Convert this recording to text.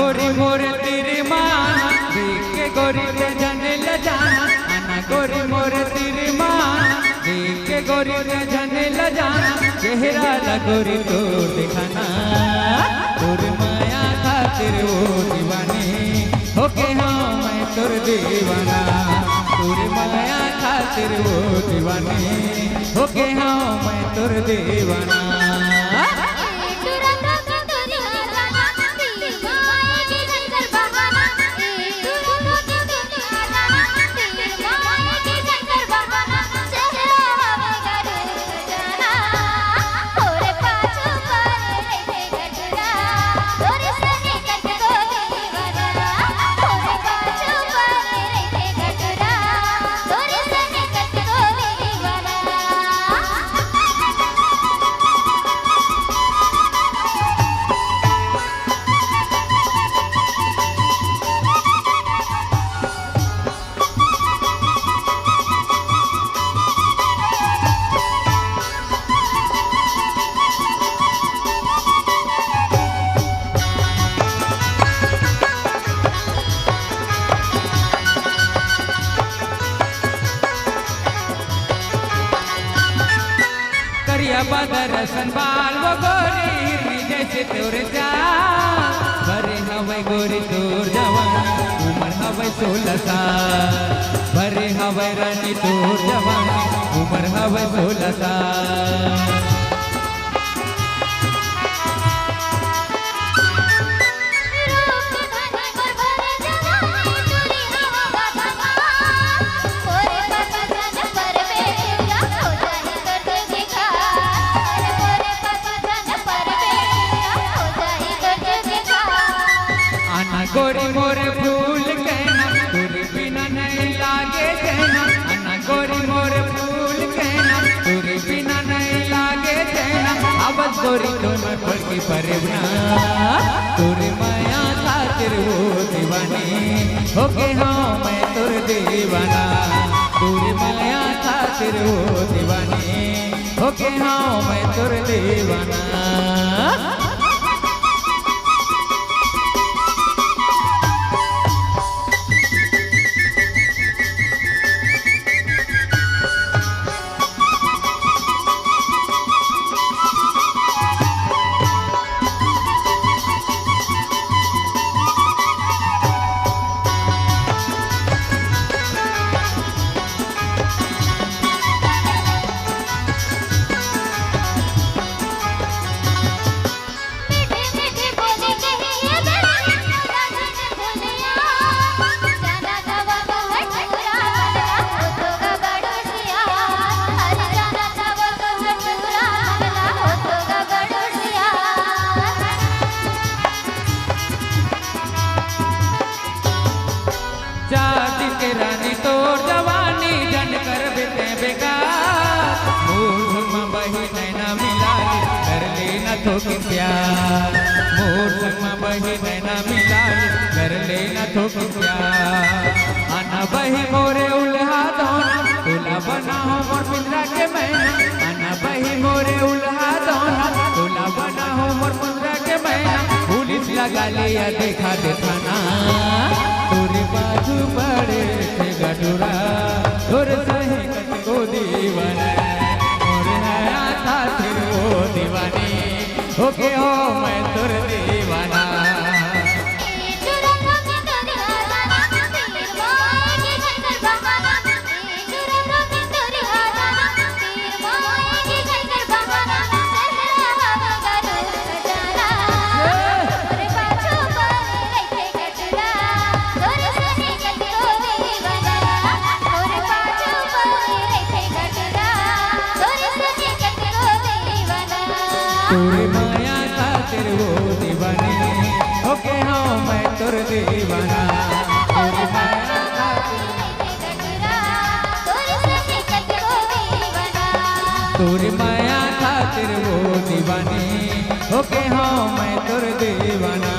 गोरी मोर तेरे मान देख के गोरी ते जाने ल जाना आना गोरी मोर तेरे मान देख के गोरी ते जाने ल जाना चेहरा ला गोरी तो दिखाना तोर माया खातिर वो दीवानी होके हाँ मैं तोर दीवाना तोर माया खातिर वो दीवानी होके हाँ मैं तोर दीवाना बदर संभाल वो गोरी हिरनी जैसे तोर जा भरे हवे गोरी तोर जवान उमर हवे 16 साल भरे हवे रानी तोर जवान उमर हवे 16 साल गोरी मोरे फूल कहना तोरे बिना नहीं लागे कहना अन्ना गोरी मोरे फूल कहना तोरे बिना नहीं लागे कहना आवाज गोरी तो मैं पढ़ के परवना तोरे माया खातिर वो दीवानी होके हाँ मैं तोर दीवाना तोरे माया खातिर वो दीवानी होके हाँ मैं तोर दीवाना जाति के रानी तोर जवानी जन कर बेटे बेकार मोर संग बही नैना मिलाली कर लेना थोकी प्यार मोर संग बही नैना मिलाली कर लेना थोकी प्यार आना बही मोरे उल्हा दोना तुला बना हो मोर पिंजरा के मैना आना बही मोरे उल्हा दोना तुला बना हो मोर पिंजरा के मैना पुलिस लगा लिया देखा देखाना तोरे बाजू पड़े थे गडुरा तोर सही कट को दीवाना और है खातिर वो दीवानी होके हो मैं तोर दीवाना तोरे माया खातिर वो दीवानी होके हाँ मैं तोर दीवाना तोरे माया तोरे माया खातिर वो दीवानी होके हाँ मैं तोर दीवाना।